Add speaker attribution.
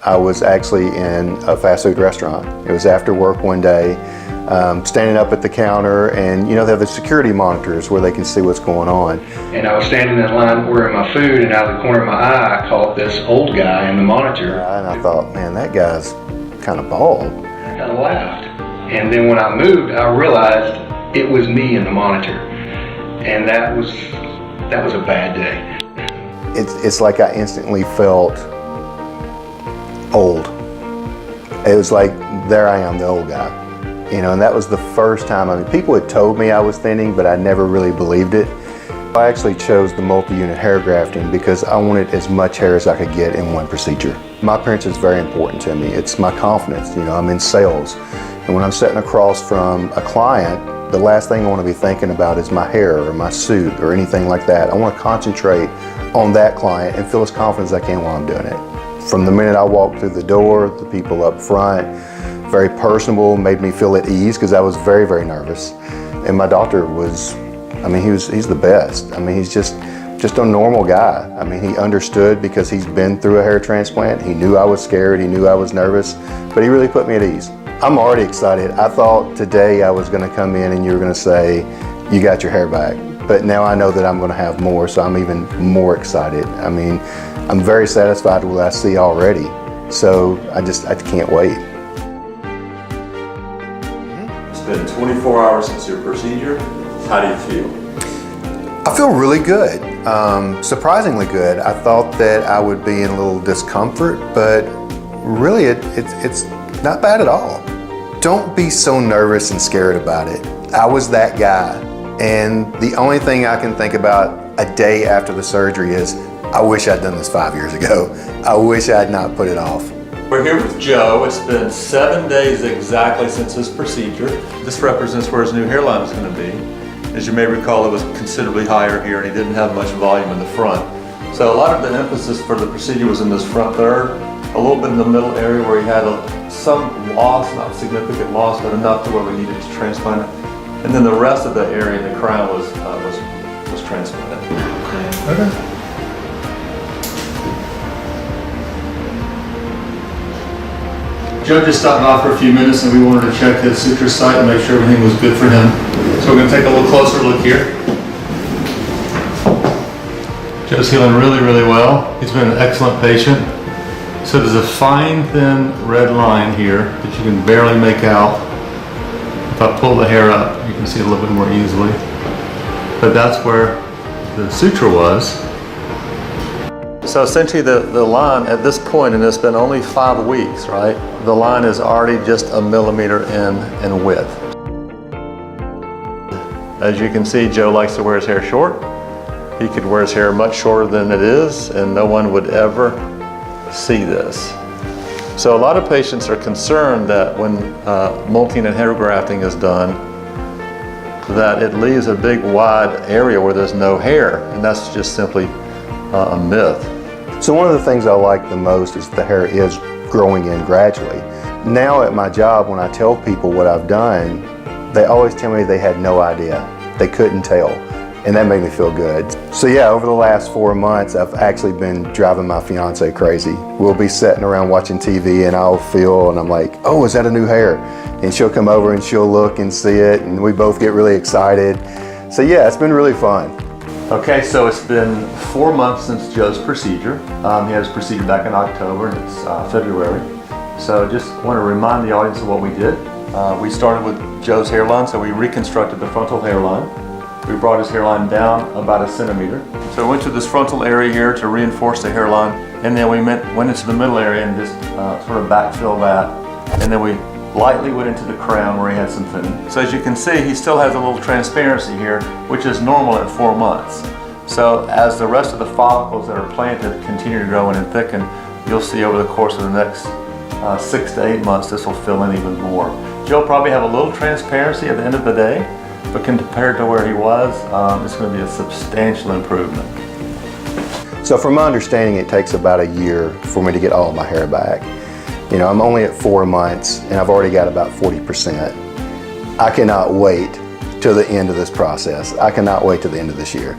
Speaker 1: I was actually in a fast food restaurant. It was after work one day, standing up at the counter, and they have the security monitors where they can see what's going on.
Speaker 2: And I was standing in line ordering my food, and out of the corner of my eye, I caught this old guy in the monitor.
Speaker 1: And I thought, man, that guy's kind of bald.
Speaker 2: I kind of laughed. And then when I moved, I realized it was me in the monitor. And that was a bad day.
Speaker 1: It's like I instantly felt old. It was like, there I am, the old guy. And that was the first time. I mean, people had told me I was thinning, but I never really believed it. I actually chose the multi-unit hair grafting because I wanted as much hair as I could get in one procedure. My appearance is very important to me. It's my confidence. I'm in sales. And when I'm sitting across from a client, the last thing I want to be thinking about is my hair or my suit or anything like that. I want to concentrate on that client and feel as confident as I can while I'm doing it. From the minute I walked through the door, the people up front, very personable, made me feel at ease because I was very, very nervous. And my doctor was, he's the best. He's just a normal guy. He understood because he's been through a hair transplant. He knew I was scared, he knew I was nervous, but he really put me at ease. I'm already excited. I thought today I was gonna come in and you were gonna say, you got your hair back. But now I know that I'm gonna have more, so I'm even more excited. I'm very satisfied with what I see already. So I can't wait.
Speaker 3: It's been 24 hours since your procedure. How do you feel?
Speaker 1: I feel really good, surprisingly good. I thought that I would be in a little discomfort, but really it's not bad at all. Don't be so nervous and scared about it. I was that guy, and the only thing I can think about a day after the surgery is, I wish I'd done this 5 years ago. I wish I had not put it off.
Speaker 3: We're here with Joe. It's been 7 days exactly since his procedure. This represents where his new hairline is going to be. As you may recall, it was considerably higher here and he didn't have much volume in the front. So a lot of the emphasis for the procedure was in this front third, a little bit in the middle area where he had some loss, not significant loss, but enough to where we needed to transplant it. And then the rest of the area in the crown was transplanted. Okay. Joe just stopped off for a few minutes and we wanted to check his suture site and make sure everything was good for him. So we're going to take a little closer look here. Joe's healing really, really well. He's been an excellent patient. So there's a fine, thin red line here that you can barely make out. If I pull the hair up, you can see it a little bit more easily. But that's where the suture was. So essentially the line at this point, and it's been only 5 weeks, right? The line is already just a millimeter in width. As you can see, Joe likes to wear his hair short. He could wear his hair much shorter than it is, and no one would ever see this. So a lot of patients are concerned that when multi-unit hair grafting is done, that it leaves a big wide area where there's no hair, and that's just simply a myth.
Speaker 1: So one of the things I like the most is the hair is growing in gradually. Now at my job, when I tell people what I've done, they always tell me they had no idea. They couldn't tell, and that made me feel good. So yeah, over the last 4 months, I've actually been driving my fiance crazy. We'll be sitting around watching TV and I'll feel, and I'm like, oh, is that a new hair? And she'll come over and she'll look and see it, and we both get really excited. So yeah, it's been really fun.
Speaker 3: Okay, so it's been 4 months since Joe's procedure. He had his procedure back in October, and it's February. So just want to remind the audience of what we did. We started with Joe's hairline, so we reconstructed the frontal hairline. We brought his hairline down about 1 centimeter. So we went to this frontal area here to reinforce the hairline, and then we went into the middle area and just sort of backfill that. And then we lightly went into the crown where he had some thinning. So as you can see, he still has a little transparency here, which is normal at 4 months. So as the rest of the follicles that are planted continue to grow in and thicken, you'll see over the course of the next 6 to 8 months, this will fill in even more. Joe will probably have a little transparency at the end of the day, but compared to where he was, it's going to be a substantial improvement.
Speaker 1: So from my understanding, it takes about a year for me to get all of my hair back. I'm only at 4 months and I've already got about 40%. I cannot wait till the end of this process. I cannot wait till the end of this year.